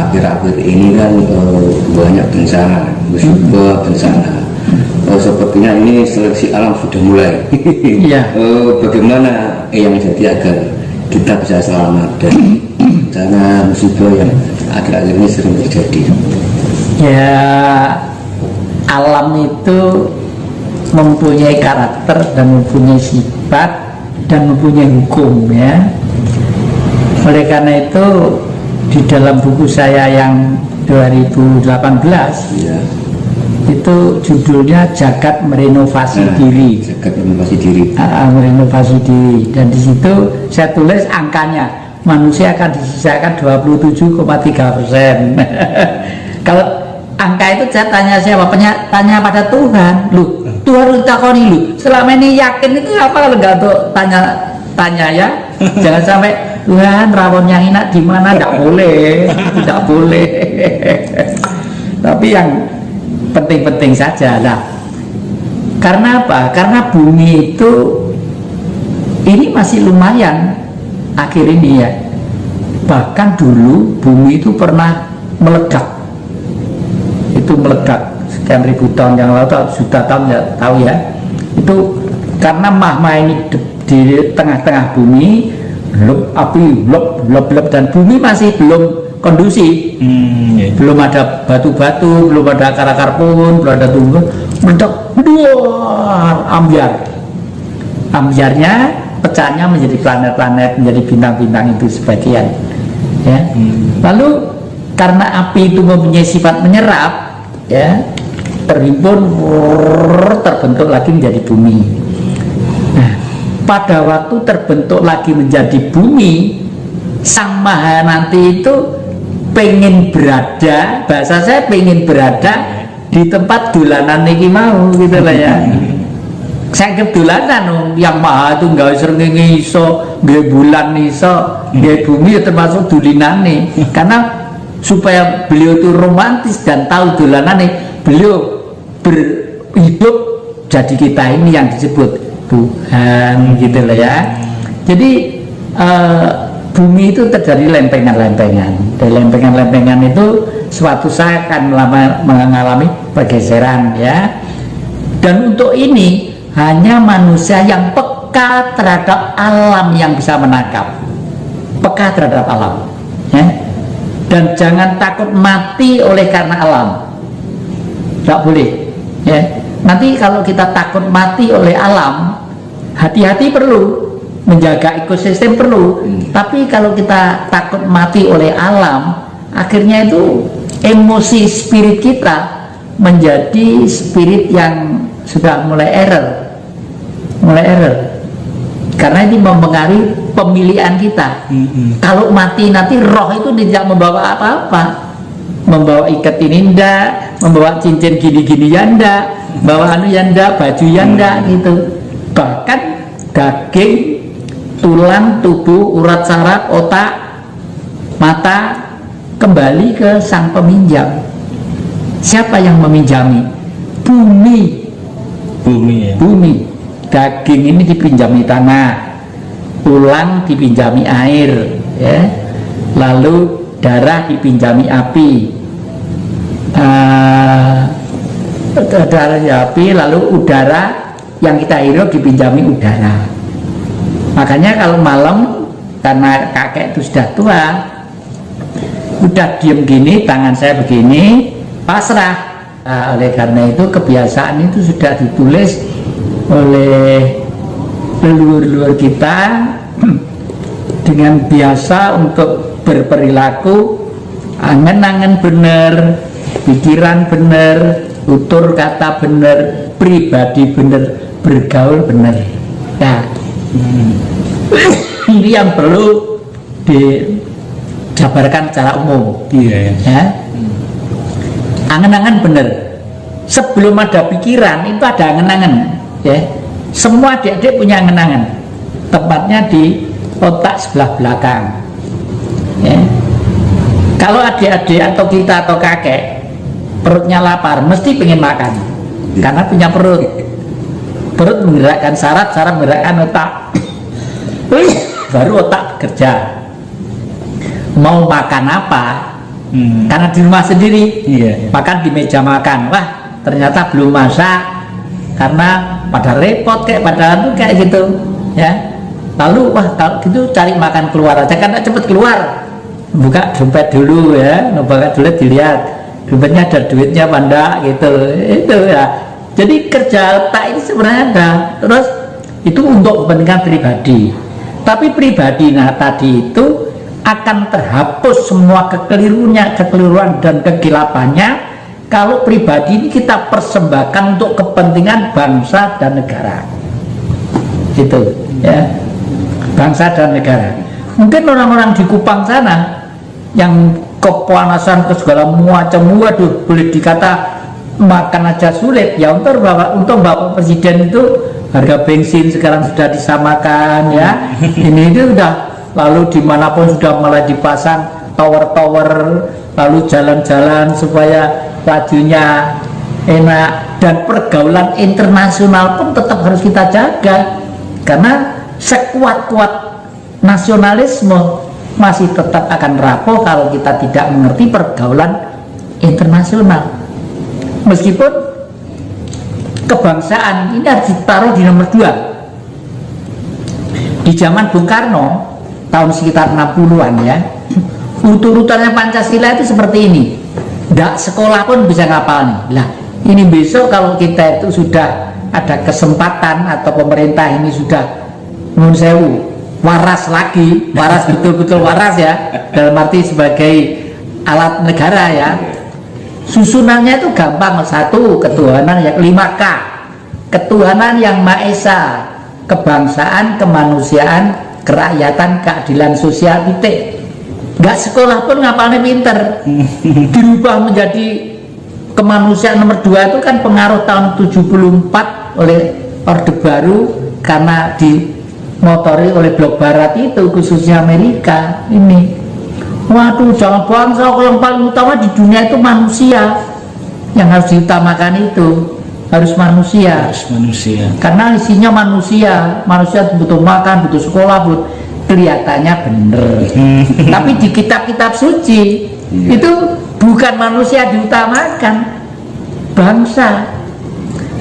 akhir-akhir ini kan banyak bencana, musibah bencana. Sepertinya ini seleksi alam sudah mulai. Iya. Bagaimana yang jadi agar kita bisa selamat dari bencana musibah yang akhir-akhir ini sering terjadi? Ya, alam itu mempunyai karakter dan mempunyai sifat dan mempunyai hukum, ya. Oleh karena itu di dalam buku saya yang 2018 Ya. itu judulnya Jagat Merenovasi Diri. Jagat merenovasi diri. Merenovasi diri, dan di situ saya tulis angkanya, manusia akan disisakan 27,3%. Kalau angka itu saya tanya siapa? Tanya pada Tuhan. Lu, Tuhan lu takoni lu. Selama ini yakin itu apa kalau nggak untuk tanya ya? Jangan sampai Tuhan rawon yang enak di mana? Tidak boleh, tidak boleh. Tapi yang penting-penting saja lah. Karena apa? Karena bumi itu ini masih lumayan akhir ini ya. Bahkan dulu bumi itu pernah meledak. Itu meledak sekian ribu tahun yang lalu atau juta tahun ya, tahu ya. Itu karena magma ini di tengah-tengah bumi, api blop dan bumi masih belum kondusif, belum ada batu-batu, belum ada akar-akar pohon, belum ada tumbuh, meledak, ambiarnya pecahnya menjadi planet-planet, menjadi bintang-bintang itu sebagian, ya. Lalu karena api itu mempunyai sifat menyerap, ya, terhimpun, terbentuk lagi menjadi bumi. Nah, pada waktu terbentuk lagi menjadi bumi, Sang Maha nanti itu pengen berada, bahasa saya pengen berada di tempat dolanan niki mau, gitu lah ya. Saya kedolanan yang Maha itu nggak srengenge iso, nggak bulan iso, nggak bumi ya termasuk dolinane. Karena supaya beliau itu romantis dan tahu dolanane, beliau berhidup jadi kita ini yang disebut Tuhan, gitu lah ya. Jadi bumi itu terjadi lempengan-lempengan. Dari lempengan-lempengan itu suatu saat akan mengalami pergeseran, ya. Dan untuk ini hanya manusia yang peka terhadap alam yang bisa menangkap, peka terhadap alam, ya. Dan jangan takut mati oleh karena alam, tidak boleh, ya. Nanti kalau kita takut mati oleh alam, hati-hati perlu, menjaga ekosistem perlu. Tapi kalau kita takut mati oleh alam, akhirnya itu emosi spirit kita menjadi spirit yang sudah mulai error, karena ini mempengaruhi pemilihan kita. Kalau mati nanti roh itu tidak membawa apa-apa, membawa ikat ini ndak, membawa cincin gini-gini ya ndak, bawa anu ya ndak, baju ya ndak, gitu. Bahkan daging, tulang, tubuh, urat saraf, otak, mata kembali ke sang peminjam. Siapa yang meminjami? Bumi. Ya. Bumi. Daging ini dipinjami tanah, tulang dipinjami air, ya. Lalu darah dipinjami api, darah api, lalu udara yang kita hirup dipinjami udara. Makanya kalau malam, karena kakek itu sudah tua, udah diem gini, tangan saya begini, pasrah. Oleh karena itu kebiasaan itu sudah ditulis oleh leluhur-leluhur kita dengan biasa untuk berperilaku angen-angen bener, pikiran bener, tutur kata bener, pribadi bener, bergaul bener. Nah, ini yang perlu dijabarkan secara umum. Ya. Angen-angen bener. Sebelum ada pikiran itu ada angen-angen, ya. Semua adik-adik punya angen-angen. Tempatnya di otak sebelah belakang, ya. Kalau adik-adik atau kita atau kakek perutnya lapar, mesti pengen makan, karena punya perut. Perut menggerakkan saraf, saraf menggerakkan otak, baru otak bekerja. Mau makan apa, karena di rumah sendiri. Iya. Makan di meja makan, wah ternyata belum masak karena pada repot kayak gitu ya. Lalu wah kalau gitu cari makan keluar aja, karena cepet keluar, buka dompet dulu ya, buka dulu dilihat dompetnya ada duitnya apa enggak gitu, itu ya. Jadi kerja otak ini sebenarnya ada, terus itu untuk kepentingan pribadi, tapi pribadi tadi itu akan terhapus semua kekeliruan dan kegilapannya kalau pribadi ini kita persembahkan untuk kepentingan bangsa dan negara, gitu ya, bangsa dan negara. Mungkin orang-orang di Kupang sana yang kepanasan ke segala macam, waduh boleh dikata makan aja sulit ya. Untuk Bapak Presiden itu harga bensin sekarang sudah disamakan ya. Ini itu udah, lalu dimanapun sudah mulai dipasang tower-tower, lalu jalan-jalan supaya lajunya enak, dan pergaulan internasional pun tetap harus kita jaga, karena sekuat-kuat nasionalisme masih tetap akan rapuh kalau kita tidak mengerti pergaulan internasional. Meskipun kebangsaan ini harus ditaruh di nomor 2. Di zaman Bung Karno tahun sekitar 60-an ya, urutannya Pancasila itu seperti ini. Nggak sekolah pun bisa ngapal nih. Lah ini besok kalau kita itu sudah ada kesempatan atau pemerintah ini sudah nun sewu waras lagi, waras betul-betul waras ya, dalam arti sebagai alat negara ya, susunannya itu gampang. 1, ketuhanan yang 5K, ketuhanan yang Maha Esa, kebangsaan, kemanusiaan, kerakyatan, keadilan sosial, titik. Nggak sekolah pun ngapalnya pinter. Dirubah menjadi kemanusiaan nomor 2 itu kan pengaruh tahun 74 oleh Orde Baru, karena dimotori oleh blok barat itu, khususnya Amerika ini. Waduh, jangan bangsa, yang paling utama di dunia itu manusia, yang harus diutamakan itu harus manusia. Karena isinya manusia butuh makan, butuh sekolah, kelihatannya bener. Tapi di kitab-kitab suci itu bukan manusia diutamakan, bangsa.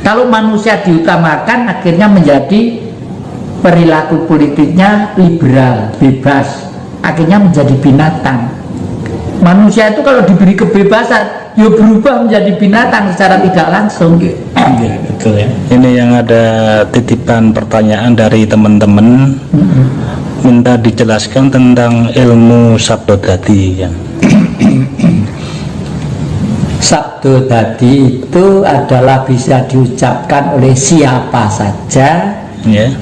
Kalau manusia diutamakan, akhirnya menjadi perilaku politiknya liberal, bebas, akhirnya menjadi binatang. Manusia itu kalau diberi kebebasan, ya berubah menjadi binatang secara tidak langsung. Iya, betul ya. Ini yang ada titipan pertanyaan dari teman-teman, minta dijelaskan tentang ilmu sabdodadi ya. Sabdodadi itu adalah bisa diucapkan oleh siapa saja,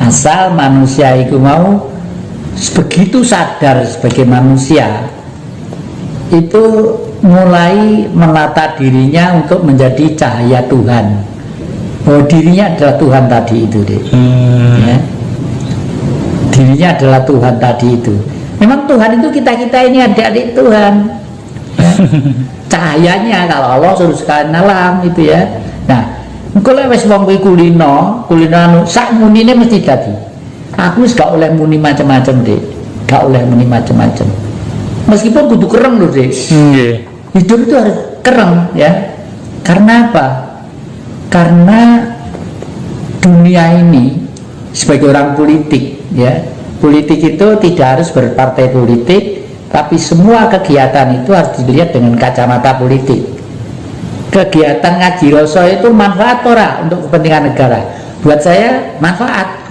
asal manusia itu mau begitu sadar sebagai manusia, itu mulai menata dirinya untuk menjadi cahaya Tuhan, bahwa dirinya adalah Tuhan tadi itu deh. Ya. Dirinya adalah Tuhan tadi itu. Memang Tuhan itu kita-kita ini adik-adik Tuhan ya. Cahayanya kalau Allah suruh sekalian alam itu ya. Nah, kalau wis wong kuwi kulino sak munine mesti dadi. Aku wis gak oleh muni macam-macam deh, gak oleh muni macam-macam. Meskipun kudu kereng loh deh. Hidup itu harus kereng ya. Karena apa? Karena dunia ini sebagai orang politik ya, politik itu tidak harus berpartai politik, tapi semua kegiatan itu harus dilihat dengan kacamata politik. Kegiatan ngaji rasa itu manfaat ora untuk kepentingan negara? Buat saya manfaat.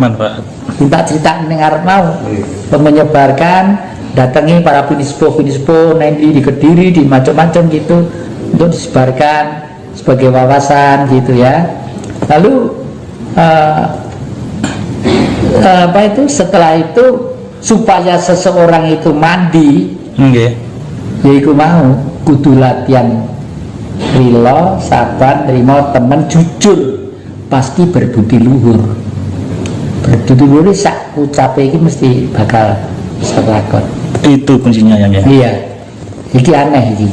Minta cerita mendengar mau menyebarkan, datangi para binispo nanti di Kediri, di macam-macam gitu, untuk disebarkan sebagai wawasan gitu ya. Lalu setelah itu supaya seseorang itu mandi, yaitu mau kudu latihan rilo, sabar, terima, temen, jujur, pasti berbudi luhur. Berbudi luhur sak ucape iki mesti bakal bisa lakon. Itu kuncinya ya. Iya. Iki aneh iki.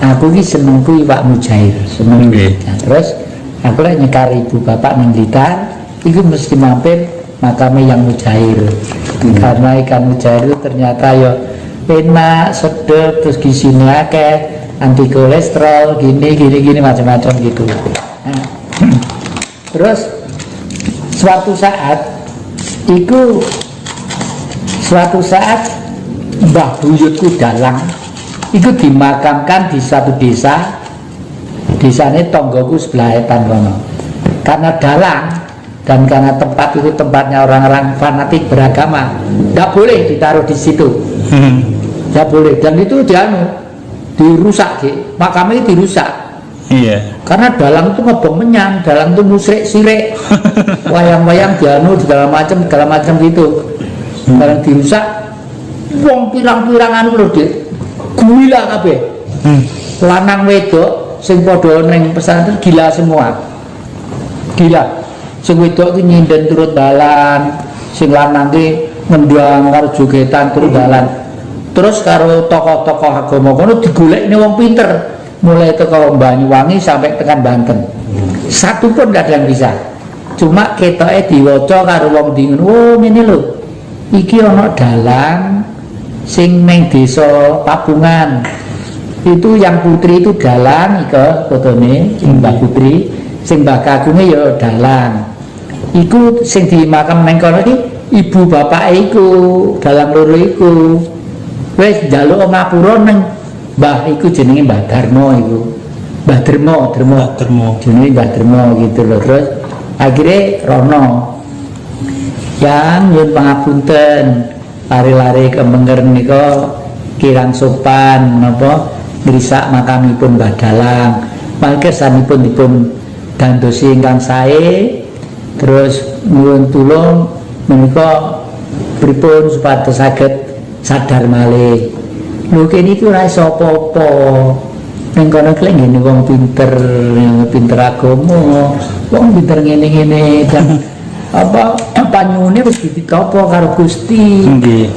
Aku iki seneng kuwi Pak Mujair, seneng. Nah, terus aku lek nyekar ibu bapak nang Blitar, iku mesti mampir makame yang Mujair. Karena ikan Mujair itu ternyata ya enak, sedap, terus gizinya akeh, anti kolesterol, gini macam-macam gitu. Nah, terus suatu saat Mbah buyutku Dalang itu dimakamkan di satu desanya tonggoku sebelah etan kono. Karena Dalang dan karena tempat itu tempatnya orang-orang fanatik beragama, tidak boleh ditaruh di situ, tidak boleh. Dan itu dirusak, makamnya dirusak. Iya. Karena Dalang itu ngebom menyang, Dalang itu musrik sirik, wayang-wayang dianu segala macam gitu. Barang dirusak, wong pirang-pirangan lho Dik, gila kabeh. Lanang wedok sing padha ning pesantren gila semua. Gila. Sing wedok ki nyinden turut dalan, sing lanang ki ngendang karo jogetan turut dalan. Terus karo tokoh-tokoh agama kono digolekne wong pinter. Mulai teko Banyuwangi sampai tekan Banten. Satu pun tidak ada yang bisa. Cuma ketoke diwaca karo wong dingin. Oh ngene lho. Iki ana dalang sing ning desa Papungan. Itu yang putri itu dalang iko fotone Mbah Putri, sing Mbah Kagunge ya dalang. Iku sing dimakam nang kono iki ibu bapake iku, dalang loro iku. Wis njaluk ngapura nang Mbah iku jenenge Mbah Darmo iku. Mbah Dermo. Jenenge Mbah Dermo gitu loh. Terus akhirnya rono yang nyuwun pangapunten lari-lari ke Menger nika kirang sopan menapa ngrisak makamipun Mbah Dalang. Mangke sanipun dipun dandosi ingkang sae. Terus nyuwun tulung menika pripun supados saged sadar malih. Lho kene iki ora iso apa-apa. Ning kono ki ngene wong pinter agama, wong pinter ngene-ngene dan apa panyune wis ditapa karo Gusti. Nggih.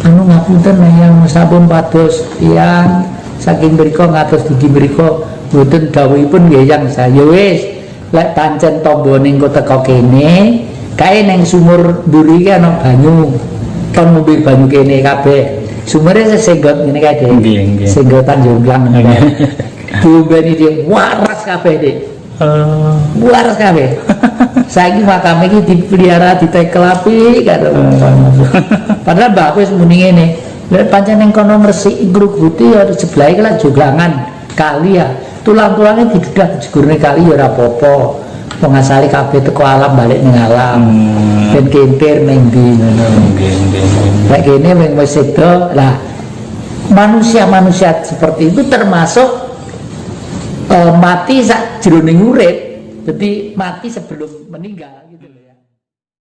Anu ngapunten yang sampun pados tiyang saking mriku ngatos dugi mriku mboten dawuhipun nggih yang saya wis lek pancen tombone engko teko kene kae ning sumur mburi ki ana banyu. Kon ngombe banyu kene kabeh. Sumere sesenggot ngene kae Dik. Senggotan jomblang ngene. Diombeni Dik, waras kabeh Dik. Waras kabeh. Saiki makame iki dipelihara ditekel apik karo. Padahal mbakku wis muni ngene. Lek pancen ning kono ngresiki ngruguti ya sebelah iki lak joglangan kali ya. Tulang-tulangnya didudah digurne kali ya ora apa-apa. Wong asale kabeh teko alam balik ning alam. Ben kentir ning ndi ngono. Lek kene wis sedo lah manusia-manusia seperti itu termasuk mati sak jroning urip. Jadi mati sebelum meninggal gitu loh.